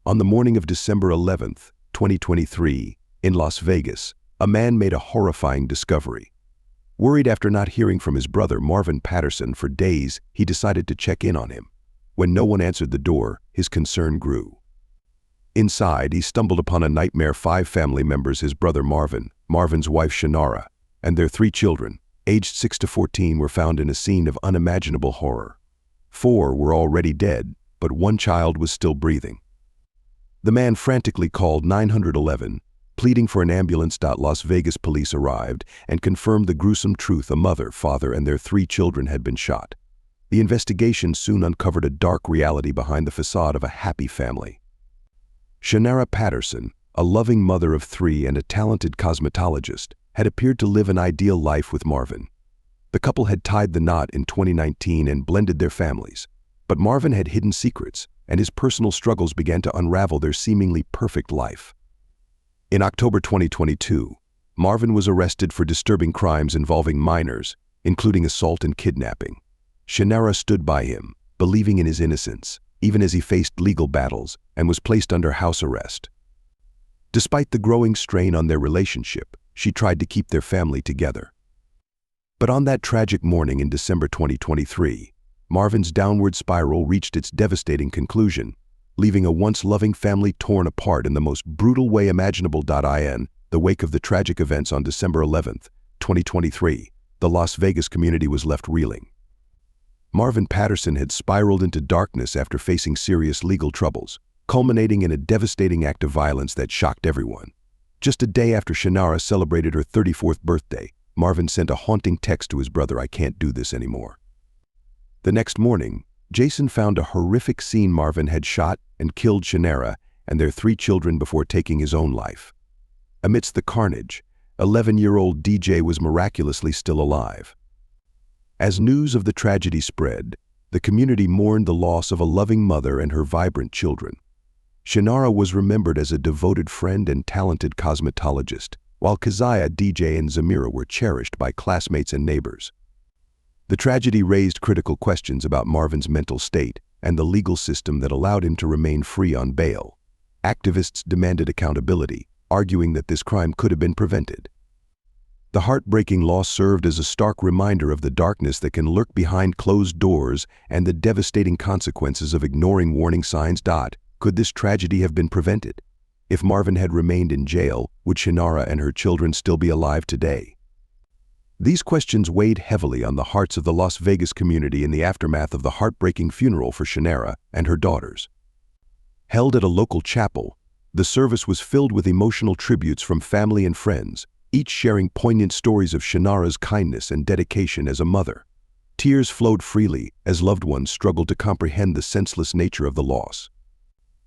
On the morning of December 11th, 2023, in Las Vegas, a man made a horrifying discovery. Worried after not hearing from his brother Marvin Patterson for days, he decided to check in on him. When no one answered the door, his concern grew. Inside, he stumbled upon a nightmare. 5 family members: his brother Marvin, Marvin's wife Shannara, and their 3 children, aged 6 to 14, were found in a scene of unimaginable horror. 4 were already dead, but 1 child was still breathing. The man frantically called 911, pleading for an ambulance. Las Vegas police arrived and confirmed the gruesome truth: a mother, father, and their 3 children had been shot. The investigation soon uncovered a dark reality behind the facade of a happy family. Shannara Patterson, a loving mother of 3 and a talented cosmetologist, had appeared to live an ideal life with Marvin. The couple had tied the knot in 2019 and blended their families. But Marvin had hidden secrets, and his personal struggles began to unravel their seemingly perfect life. In October 2022, Marvin was arrested for disturbing crimes involving minors, including assault and kidnapping. Shannara stood by him, believing in his innocence, even as he faced legal battles and was placed under house arrest. Despite the growing strain on their relationship, she tried to keep their family together. But on that tragic morning in December 2023, Marvin's downward spiral reached its devastating conclusion, leaving a once loving family torn apart in the most brutal way imaginable. In the wake of the tragic events on December 11, 2023, the Las Vegas community was left reeling. Marvin Patterson had spiraled into darkness after facing serious legal troubles, culminating in a devastating act of violence that shocked everyone. Just a day after Shannara celebrated her 34th birthday, Marvin sent a haunting text to his brother: "I can't do this anymore." The next morning, Jason found a horrific scene. Marvin had shot and killed Shannara and their 3 children before taking his own life. Amidst the carnage, 11-year-old DJ was miraculously still alive. As news of the tragedy spread, the community mourned the loss of a loving mother and her vibrant children. Shannara was remembered as a devoted friend and talented cosmetologist, while Keziah, DJ, and Zamira were cherished by classmates and neighbors. The tragedy raised critical questions about Marvin's mental state and the legal system that allowed him to remain free on bail. Activists demanded accountability, arguing that this crime could have been prevented. The heartbreaking loss served as a stark reminder of the darkness that can lurk behind closed doors and the devastating consequences of ignoring warning signs. Could this tragedy have been prevented? If Marvin had remained in jail, would Shannara and her children still be alive today? These questions weighed heavily on the hearts of the Las Vegas community in the aftermath of the heartbreaking funeral for Shannara and her daughters. Held at a local chapel, the service was filled with emotional tributes from family and friends, each sharing poignant stories of Shannara's kindness and dedication as a mother. Tears flowed freely as loved ones struggled to comprehend the senseless nature of the loss.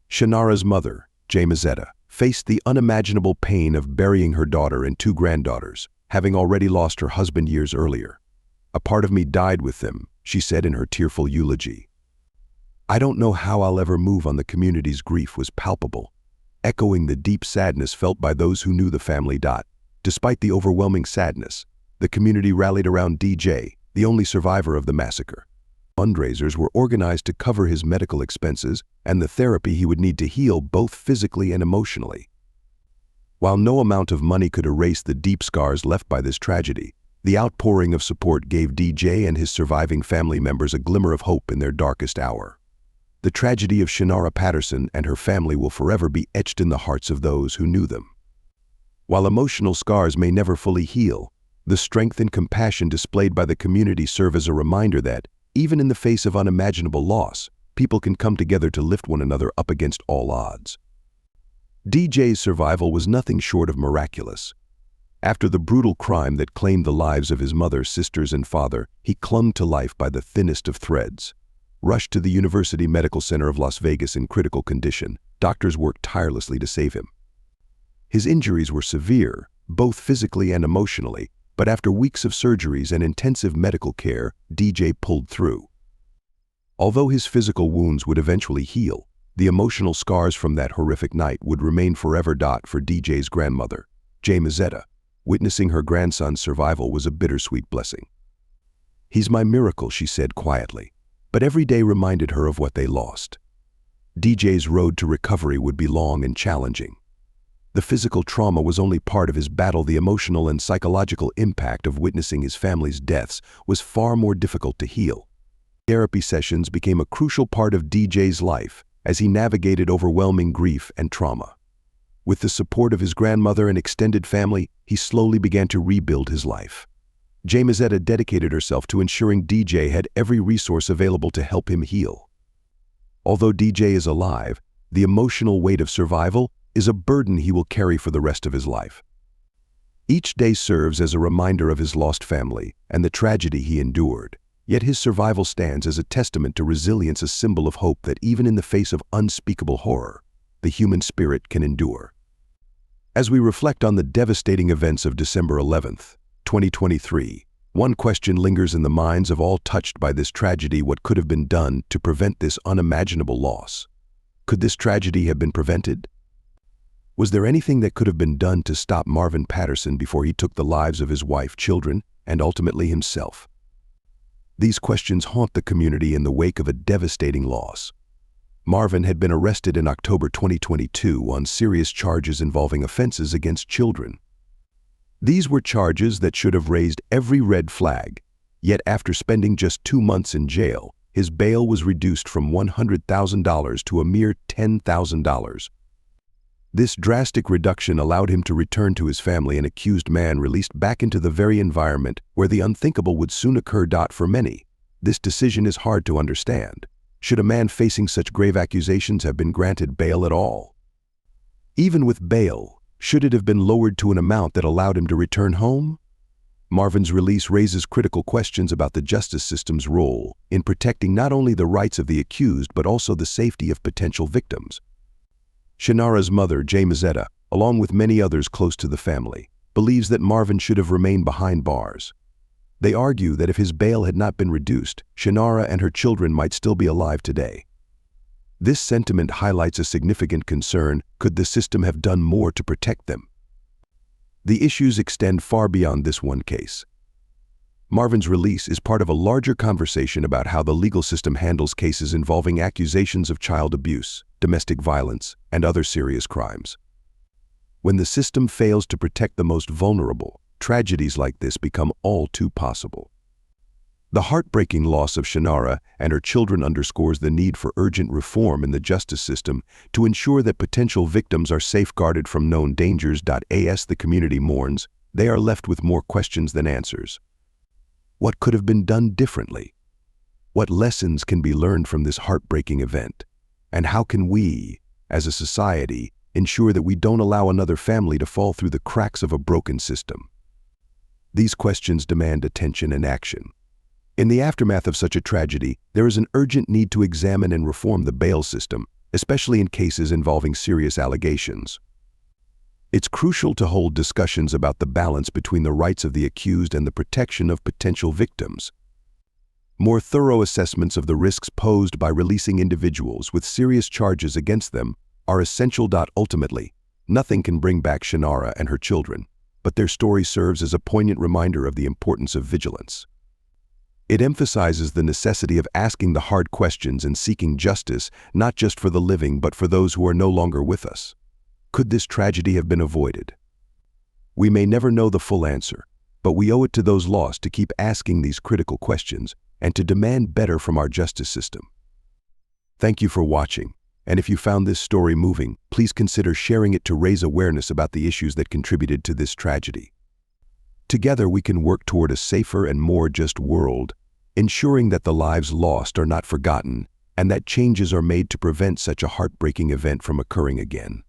Shannara's mother, Jamazetta, faced the unimaginable pain of burying her daughter and 2 granddaughters, having already lost her husband years earlier. "A part of me died with them," she said in her tearful eulogy. "I don't know how I'll ever move on." The community's grief was palpable, echoing the deep sadness felt by those who knew the family. Despite the overwhelming sadness, the community rallied around DJ, the only survivor of the massacre. Fundraisers were organized to cover his medical expenses and the therapy he would need to heal both physically and emotionally. While no amount of money could erase the deep scars left by this tragedy, the outpouring of support gave DJ and his surviving family members a glimmer of hope in their darkest hour. The tragedy of Shannara Patterson and her family will forever be etched in the hearts of those who knew them. While emotional scars may never fully heal, the strength and compassion displayed by the community serve as a reminder that, even in the face of unimaginable loss, people can come together to lift one another up against all odds. DJ's survival was nothing short of miraculous. After the brutal crime that claimed the lives of his mother, sisters, and father, he clung to life by the thinnest of threads. Rushed to the University Medical Center of Las Vegas in critical condition, doctors worked tirelessly to save him. His injuries were severe, both physically and emotionally, but after weeks of surgeries and intensive medical care, DJ pulled through. Although his physical wounds would eventually heal, the emotional scars from that horrific night would remain forever. For DJ's grandmother, Jamazetta, witnessing her grandson's survival was a bittersweet blessing. "He's my miracle," she said quietly, but every day reminded her of what they lost. DJ's road to recovery would be long and challenging. The physical trauma was only part of his battle. The emotional and psychological impact of witnessing his family's deaths was far more difficult to heal. Therapy sessions became a crucial part of DJ's life as he navigated overwhelming grief and trauma. With the support of his grandmother and extended family, he slowly began to rebuild his life. Jamazetta dedicated herself to ensuring DJ had every resource available to help him heal. Although DJ is alive, the emotional weight of survival is a burden he will carry for the rest of his life. Each day serves as a reminder of his lost family and the tragedy he endured, yet his survival stands as a testament to resilience, a symbol of hope that even in the face of unspeakable horror, the human spirit can endure. As we reflect on the devastating events of December 11th, 2023, one question lingers in the minds of all touched by this tragedy: what could have been done to prevent this unimaginable loss? Could this tragedy have been prevented? Was there anything that could have been done to stop Marvin Patterson before he took the lives of his wife, children, and ultimately himself? These questions haunt the community in the wake of a devastating loss. Marvin had been arrested in October 2022 on serious charges involving offenses against children. These were charges that should have raised every red flag, yet after spending just 2 months in jail, his bail was reduced from $100,000 to a mere $10,000. This drastic reduction allowed him to return to his family, an accused man released back into the very environment where the unthinkable would soon occur. For many, this decision is hard to understand. Should a man facing such grave accusations have been granted bail at all? Even with bail, should it have been lowered to an amount that allowed him to return home? Marvin's release raises critical questions about the justice system's role in protecting not only the rights of the accused but also the safety of potential victims. Shannara's mother, Jamazetta, along with many others close to the family, believes that Marvin should have remained behind bars. They argue that if his bail had not been reduced, Shannara and her children might still be alive today. This sentiment highlights a significant concern: could the system have done more to protect them? The issues extend far beyond this one case. Marvin's release is part of a larger conversation about how the legal system handles cases involving accusations of child abuse, domestic violence, and other serious crimes. When the system fails to protect the most vulnerable, tragedies like this become all too possible. The heartbreaking loss of Shannara and her children underscores the need for urgent reform in the justice system to ensure that potential victims are safeguarded from known dangers. As the community mourns, they are left with more questions than answers. What could have been done differently? What lessons can be learned from this heartbreaking event? And how can we, as a society, ensure that we don't allow another family to fall through the cracks of a broken system? These questions demand attention and action. In the aftermath of such a tragedy, there is an urgent need to examine and reform the bail system, especially in cases involving serious allegations. It's crucial to hold discussions about the balance between the rights of the accused and the protection of potential victims. More thorough assessments of the risks posed by releasing individuals with serious charges against them are essential. Ultimately, nothing can bring back Shannara and her children, but their story serves as a poignant reminder of the importance of vigilance. It emphasizes the necessity of asking the hard questions and seeking justice, not just for the living but for those who are no longer with us. Could this tragedy have been avoided? We may never know the full answer, but we owe it to those lost to keep asking these critical questions and to demand better from our justice system. Thank you for watching, and if you found this story moving, please consider sharing it to raise awareness about the issues that contributed to this tragedy. Together we can work toward a safer and more just world, ensuring that the lives lost are not forgotten and that changes are made to prevent such a heartbreaking event from occurring again.